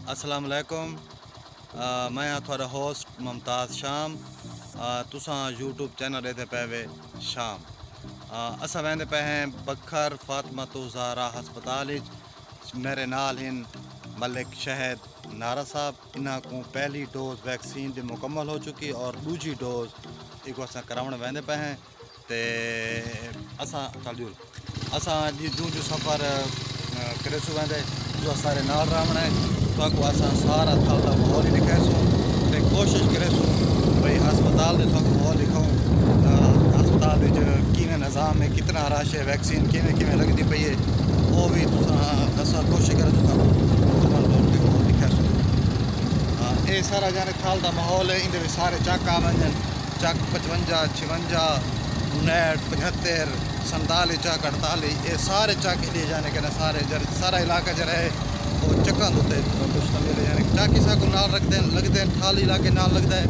अस्सलाम वालेकुम। मैं हाँ थोड़ा होस्ट मुमताज़ शाम। तुसां यूट्यूब चैनल एदे पे वे शाम। असा वेंदे पे हैं बखर फातिमा तो ज़हरा हस्पताल। मेरे नाल हिन मलिक शहद नारा साहब। इन्हां को पहली डोज वैक्सीन दी मुकम्मल हो चुकी और दूजी डोज इको असां करावण वेंदे पे हैं। ते असां जूं जूं सफ़र करे सो वेंदे जो सारे नाल रहना है तो असां सारा थल का माहौल ही दिखासूँ तो कोशिश करेसूँ भाई हस्पताल दे थोक माहौल दिखाऊँ। हस्पताल किवें निज़ाम है, कितना रश है, वैक्सीन किवें किवें लगती पई है, वो भी असां कोशिश करें मुकम्मल तौर पर माहौल दिखासूँ। ये सारा जाने थाल का माहौल है। इंदे सारे चक आ वजन चक 55 56 59 75 47 चक 48 ये सारे चक लिए जाने के ना सारा इलाका जरा है वो चक्का होते कुछ तमिल यानी चक इसा को नाल रखते हैं लगते हैं थाल इलाके नाल लगता है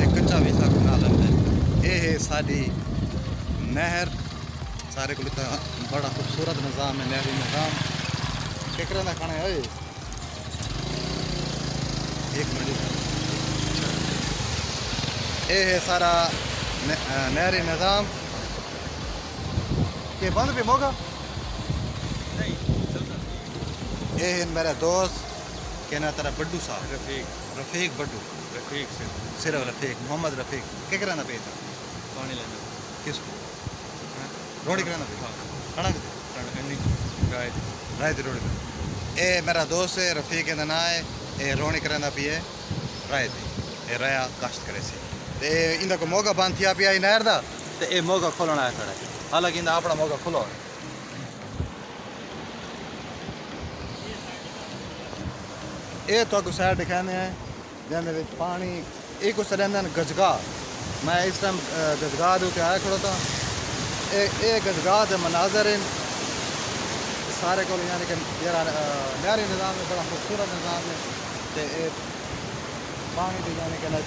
एक कच्चा भी इसा को नाल लगता है। ये है साड़ी नहर सारे को बड़ा खूबसूरत निज़ाम है नहरी निज़ाम केकरा ना खाना है। एक मिनट ये है सारा नहरी निज़ाम के बंद भी होगा। ये है मेरा दोस्त के ना तेरा बड्डू साहब रफ़ीक बड्डू सिर्फ रफ़ीक मोहम्मद रफ़ीक क्या कराना पे था पानी लेना किसको रोड़ी कराना पे खाना राय रोड़ी ये मेरा दोस्त है रफ़ीक का ना है ये रोनी कराना भी है राय थी ये राया काश्त करे से ते इंदा को मौका बंद थिया पिया नहर दा ते ये मौका खोलना है थोड़ा हालांकि इंदा अपना मौका खुलो है। ये तो साइड दिखाने हैं जिन्हें पानी एक उस रहंदा गजगाह। मैं इस टाइम गजगाह के आया खड़ा था। ये गजगाह के मनाजर हैं सारे को यानी कि नहरी निज़ाम है बड़ा खूबसूरत निज़ाम है। तो ये पानी भी जाने के लिए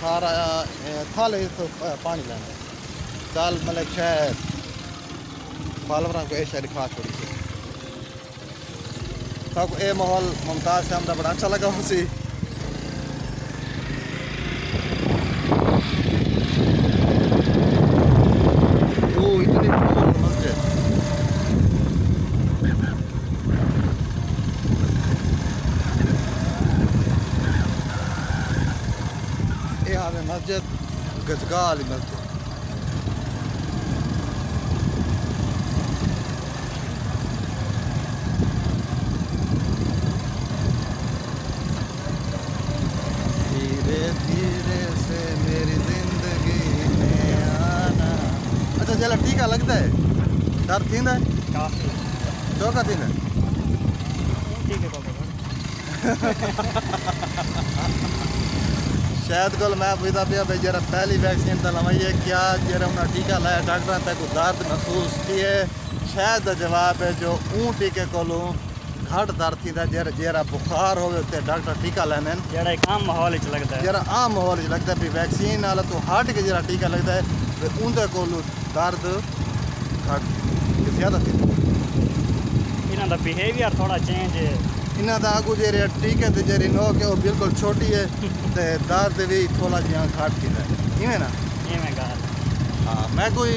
सारा थाल तो पानी लेना चाल मलिक शहर पालवरा को ये शहर खा छोड़ी थी तब ये माहौल मुमताज़ से हमारा बड़ा अच्छा लगा उसी वो इतनी खूबसूरत मस्जिद ये हमें मस्जिद गजगाह वाली मस्जिद धीरे से मेरी जिंदगी में आना। अच्छा जला टीका लगता है डर थी काफी चौका थी ठीक है पापा शायद कल मैं पूछता पिया भाई जरा पहली वैक्सीन तो लवाई है क्या जरा उन्हें टीका लाया डॉक्टर तक दर्द महसूस थी है शायद जवाब है जो ऊँ टीके को घट दर्द थी जरा बुखार हो डॉक्टर टीका लेने जरा एक आम माहौल लगता है जरा आम माहौल लगता है भी वैक्सीन वाला तो हट के जरा टीका लगता है उनके को दर्द घट ज़्यादा थी। इन्हों का बिहेवियर थोड़ा चेंज है इन्हों का आगू जे टीके तो जी नोक है वो बिल्कुल छोटी है तो दर्द भी थोड़ा जिहा घट थी इवें ना इवें गल हाँ मैं कोई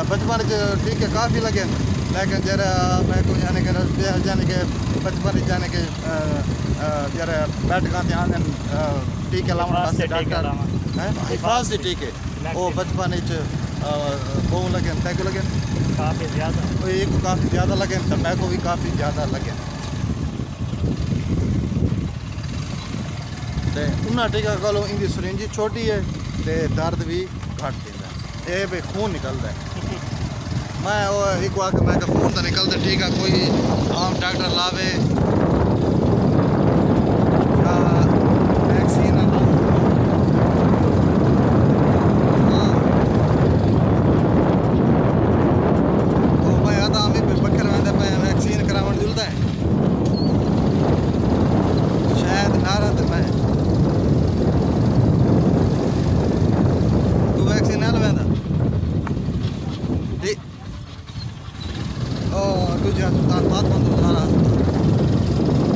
बचपन टीके काफ़ी लगे लेकिन जरा मैं कोई यानी कि बचपन जाने के जरा बैठका आने टीके लाने डॉक्टर हिफाजती टीके वो बचपन बहु लगे तैको लगे काफ़ी ज़्यादा एक काफ़ी ज़्यादा लगे तो मैं को भी काफ़ी ज़्यादा लगे तो उन्हें टीका कलो इनकी सरिंजी छोटी है तो दर्द भी घट देता है ये भाई खून निकलता है। मैं वो एक बार मैं खून तो निकलता ठीक है कोई आम डॉक्टर लावे या वैक्सीन तो मैं आता हमें बखर में वैक्सीन करावन जुलता है शायद नारा तो मैं तू वैक्सीन ना लवेंदा दूजे हस्पताल फातिमा तो ज़हरा हस्पताल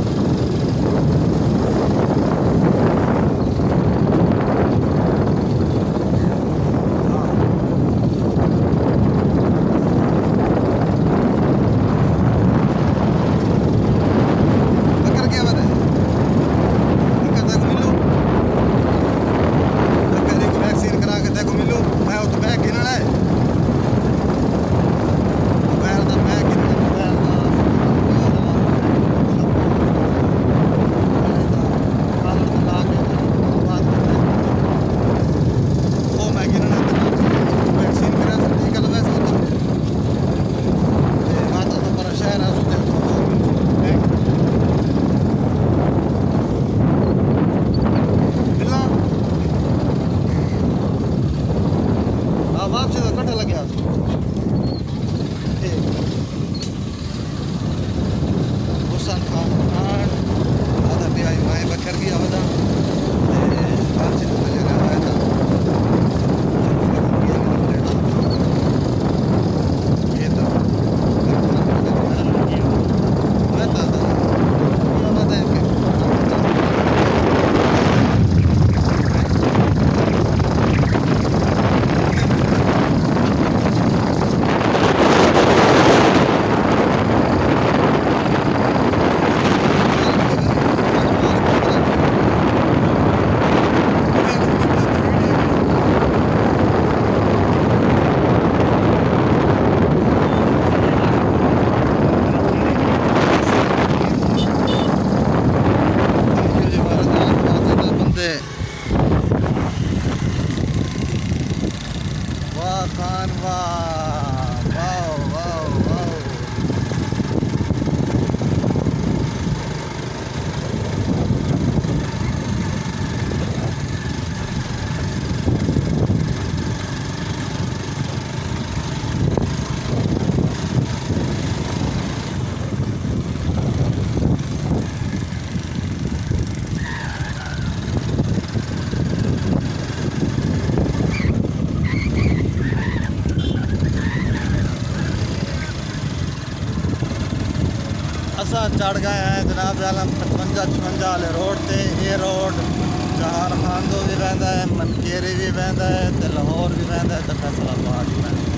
असा चढ़ गए हैं जनाब आलम 55-56 वाले रोड से। ये रोड चार खानदो भी वहदा है, मनकेरी भी वहदा है, तो लाहौर भी वहदा है, तो फैसलाबाद भी वहदा है,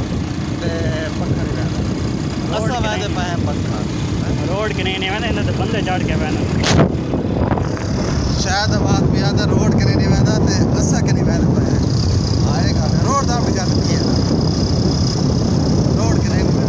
तो पत्थर भी वहदा है। असा वहदे पे हैं पत्थर रोड के नहीं वहदे, इन्हें तो बंदे चढ़ के वहदे। शायद बात भी आदा रोड के नहीं वहदा, तो असा के नहीं वहदे पे आएगा रोड दा भी जाती है रोड के नहीं वहदा।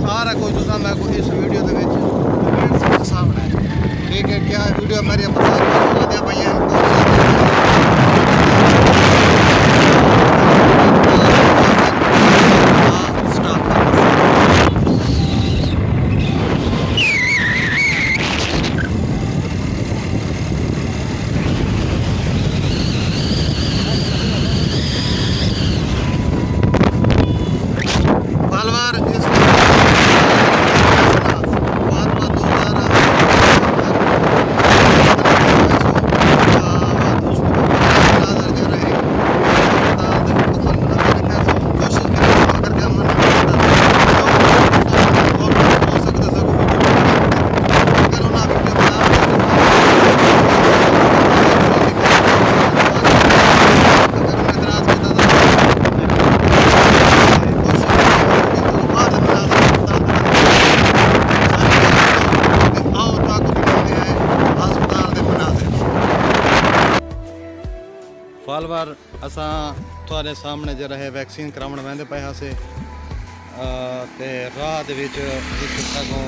सारा कुछ तुसा मैं को इस वीडियो दे विच कमेंट्स सामने ठीक है। क्या वीडियो मेरी पसंद आ दिया भैया फालवार असा थोड़े सामने जो रहे वैक्सीन करावन वेंदे पे हासे ते राह दे विच इक सगों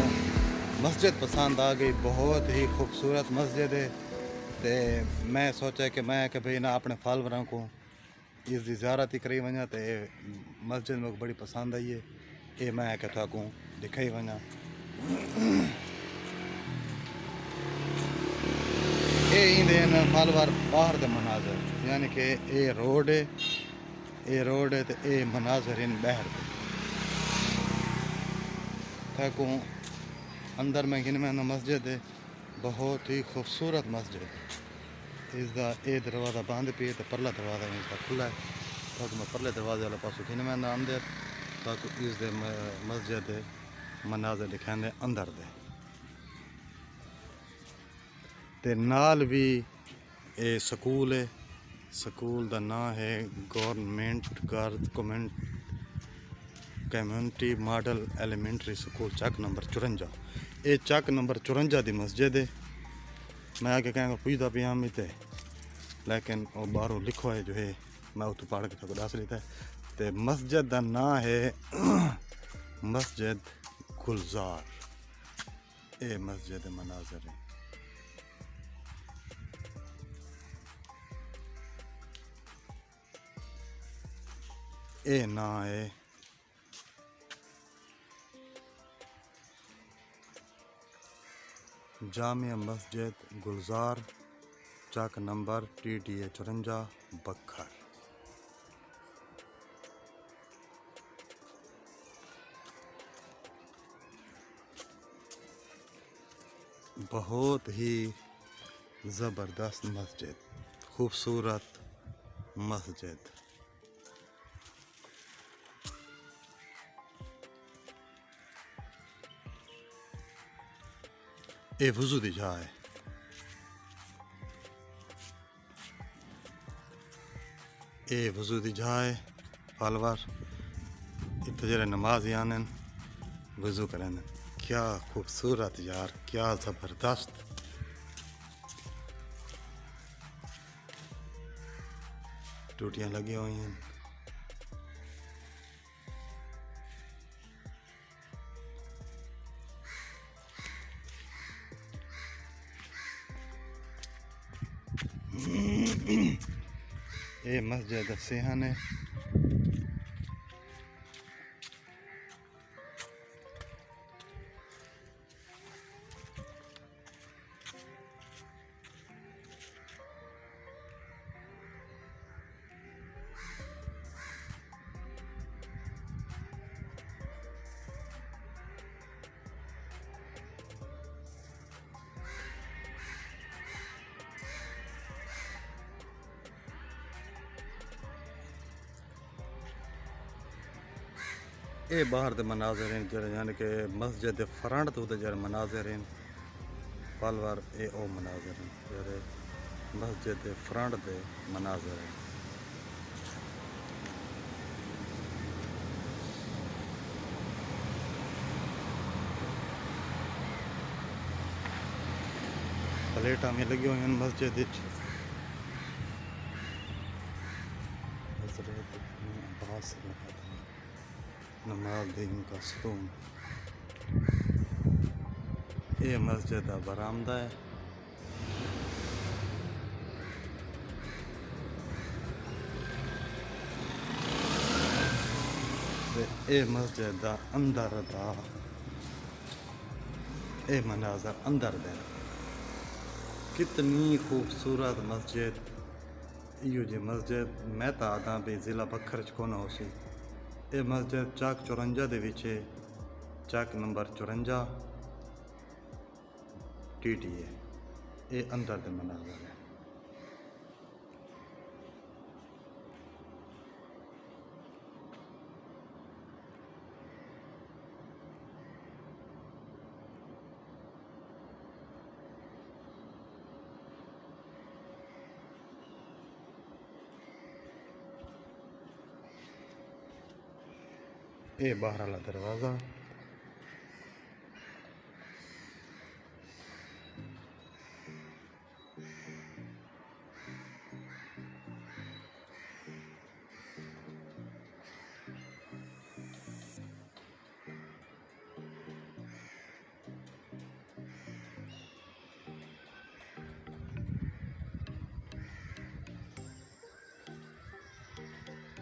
मस्जिद पसंद आ गई, बहुत ही खूबसूरत मस्जिद है। ते मैं सोचा कि मैं कि भाई ना अपने फालवरां को इसकी ज़ियारत ही करी वञा, ते मस्जिद मुझे बड़ी पसंद आई है। ये मैं कि तुहाकू दिखाई वञा। ये ईंदे फालवार बाहर के मनाजर, यानी कि ये रोड है तो ये मनाजर इन बहर के थाकू अंदर में गिन में मस्जिद है, बहुत ही खूबसूरत मस्जिद। इसका ये दरवाज़ा बंद पे तो परला दरवाज़ा इसका खुला है। तो मैं परले दरवाजे वाले पासों खिन मैं आमदे ताकि इस दे मस्जिद दे मनाज़र दिखाने अंदर दे ते नाल भी ए स्कूल है। स्कूल का नाम है government girls community model elementary school चक नंबर 54। ये चक नंबर 54 की मस्जिद है। मैं आगे कहेंगे पूछता पिया हम इतने लेकिन वो बाहरों लिखो है जो है मैं उतो पढ़ के थोड़ा दस लेता है। तो मस्जिद का नाम है मस्जिद गुलजार। ये मस्जिद मनाजर है। ये ना है जामिया मस्जिद गुलजार चक नंबर TTA 54 बखर। बहुत ही ज़बरदस्त मस्जिद, खूबसूरत मस्जिद। ये वज़ू दी जगह है। ये वज़ू दी जगह है। पलवार इतने जरे नमाज आने वज़ू करें। क्या खूबसूरत यार, क्या ज़बरदस्त। टूटियाँ लगी हुई हैं। ये मस्जिद सेहन है। ये बाहर के मनाजर हैं जरे यानी कि मस्जिद के फ्रंट तो जरे मनाजर हैं। पलवार ये ओ मनाजर हैं जरे मस्जिद के फ्रंट के मनाजर हैं। प्लेटा में लगी हुई हैं मस्जिद नमाज दिन का सुतून। ये मस्जिद का बरामदा है। ये मस्जिद का अंदर का ये मनाजर अंदर दे। कितनी खूबसूरत मस्जिद। इो जी मस्जिद मैं तो आदा भी ज़िला बखर च कोन हो सी। ये मस्जिद चक 54 दे विच है। चक नंबर 54 TTA। ये अंदर दे मनाजर है। ये बाहर वाला दरवाज़ा।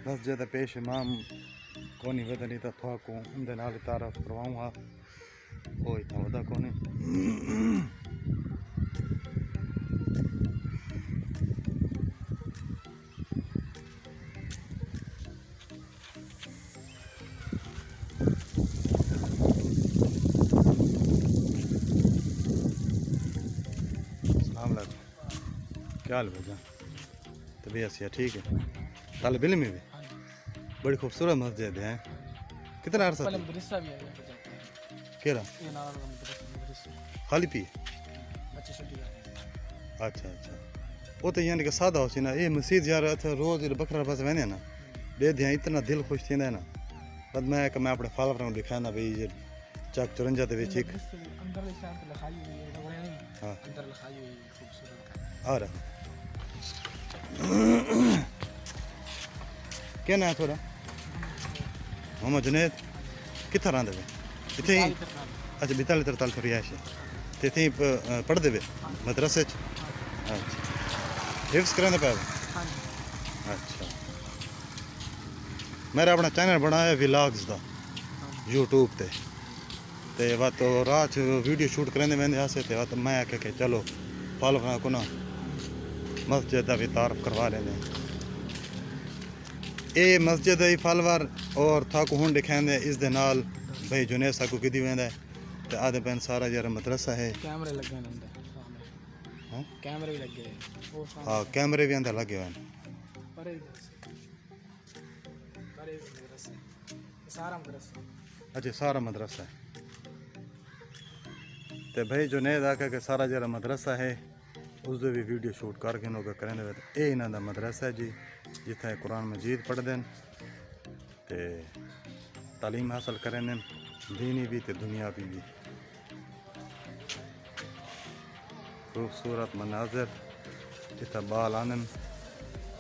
मस्जिद पेश इमाम कोनी वदनी तो थाको उनके नाल तारफ करवाऊँगा। वो इतना वदा कोनी। अस्सलाम वालेकुम, क्या हाल भैया? तबीयत से ठीक है? तालब इल्म में भी बड़ी खूबसूरत मस्जिद है। कितना अरसा पहले थी? मदरसा भी है यहाँ पे जाते हैं। केरा ये नाला का मदरसा खाली पी? अच्छी छुट्टी है। अच्छा अच्छा। वो तो यानी कि सादा हो सी ना, ये मस्जिद यार अच्छा रोज़ बकरा पास वहने ना दे दिया इतना दिल खुश थी ना। बस मैं अपने फॉलोअर दिखाना भाई ये चक 54 ਦੇ ਵਿੱਚ ਇੱਕ अंदर निशान पे लिखाई हुई है वो नहीं हाँ अंदर लिखाई हुई है खूबसूरत। आ रहा क्या नाम है थोड़ा? मोहम्मद जुनेद कितना रहा वे इतने ही? अच्छा 42-43 रिहायश है तो इतने ही पढ़ते वे मदरसे च? अच्छा हिफ्स कराने पे? हाँ जी। अच्छा मेरा अपना चैनल बनाया व्लॉग्स का यूट्यूब ते ते वह तो रात वीडियो शूट करने मैंने आसे ते वह मैं आके के चलो फॉलोअर को ना मस्जिद का भी तारफ करवा लेने। ये मस्जिद ही फॉलोअर और था को हुन दिखाने इस दे नाल भाई जुनेद सा को किदी वेंदा है ते आधे पैन सारा जरा मदरसा है। कैमरे लगे हैं अंदर सामने। हाँ कैमरे भी लगे हैं वो सामने। हाँ कैमरे भी अंदर लगे हुए हैं। परे मदरसा सारा मदरसा। अच्छा सारा मदरसा है ते भाई जुनेद आके के सारा जरा मदरसा है उसदे भी वीडियो शूट करके लोग करेंगे। ये इन्हों का मदरसा है जी जिथे कुरान मजीद पढ़ते हैं ते तालीम हासिल करें दीनी भी ते दुनियावी भी। खूबसूरत मनाजिर इतना बाल आनन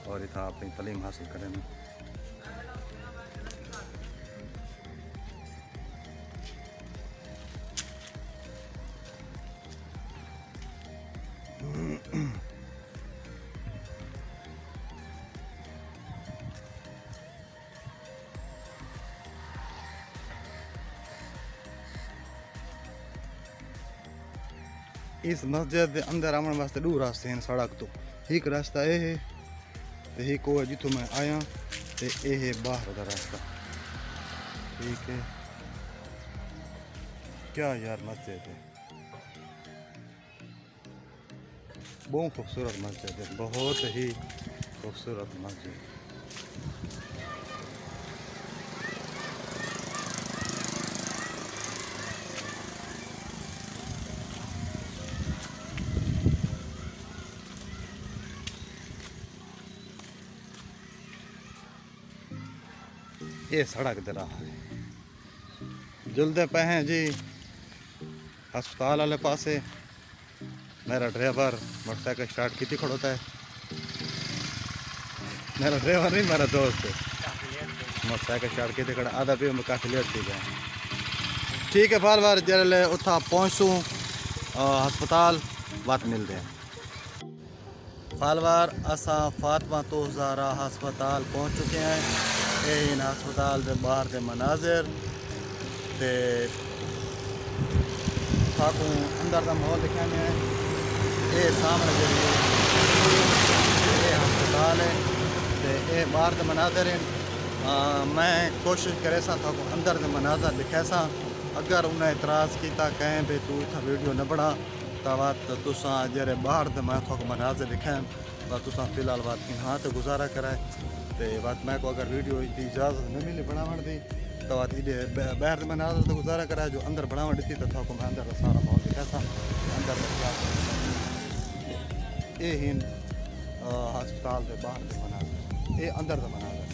और इतना अपनी तालीम हासिल करें। इस मस्जिद के अंदर आने वास्ते दो रास्ते हैं सड़क तो। एक रास्ता ये है तो एक वो जितों मैं आया तो ये है बाहर का रास्ता। ठीक है क्या यार मस्जिद है बहुत खूबसूरत मस्जिद है बहुत ही खूबसूरत मस्जिद। ये सड़क दे रहा है जुलते पे हैं जी अस्पताल वाले पासे। मेरा ड्राइवर मोटरसाइकिल स्टार्ट की खड़ोता है। मेरा ड्राइवर नहीं मेरा दोस्त है मोटरसाइकिल स्टार्ट की खड़ा आधा भी मैं काफ़ी लेट थी गए। ठीक है बार बार जल्द उतना पहुँचूँ अस्पताल बात मिलते हैं। फालवार असा फातिमा तो ज़ारा अस्पताल पहुँच चुके हैं। ये इन अस्पताल के बाहर के मनाजिर ते थाकू अंदर का माहौल दिखाने हैं। ये सामने जो ये अस्पताल है ते ये बाहर के मनाजिर हैं। मैं कोशिश करे सा थाकू अंदर के मनाजिर दिखा सा। अगर उन्हें इतराज़ किया कहें भी तू इतना वीडियो न बना तो तुसा जरे बाहर के मैं थाकू मनाजिर दिखाएं तुसा फिलहाल बात यहाँ तो गुजारा कराए तो बात मैं को अगर वीडियो की इजाज़त न मिली बनावन दी तो बात इधे बाहर में नाजर तो गुजारा करा जो अंदर बनावन दी तो था को मैं अंदर का सारा माहौल दिखा सा अंदर ये ही अस्पताल के बाहर के मनाजर ये अंदर का मनाजर।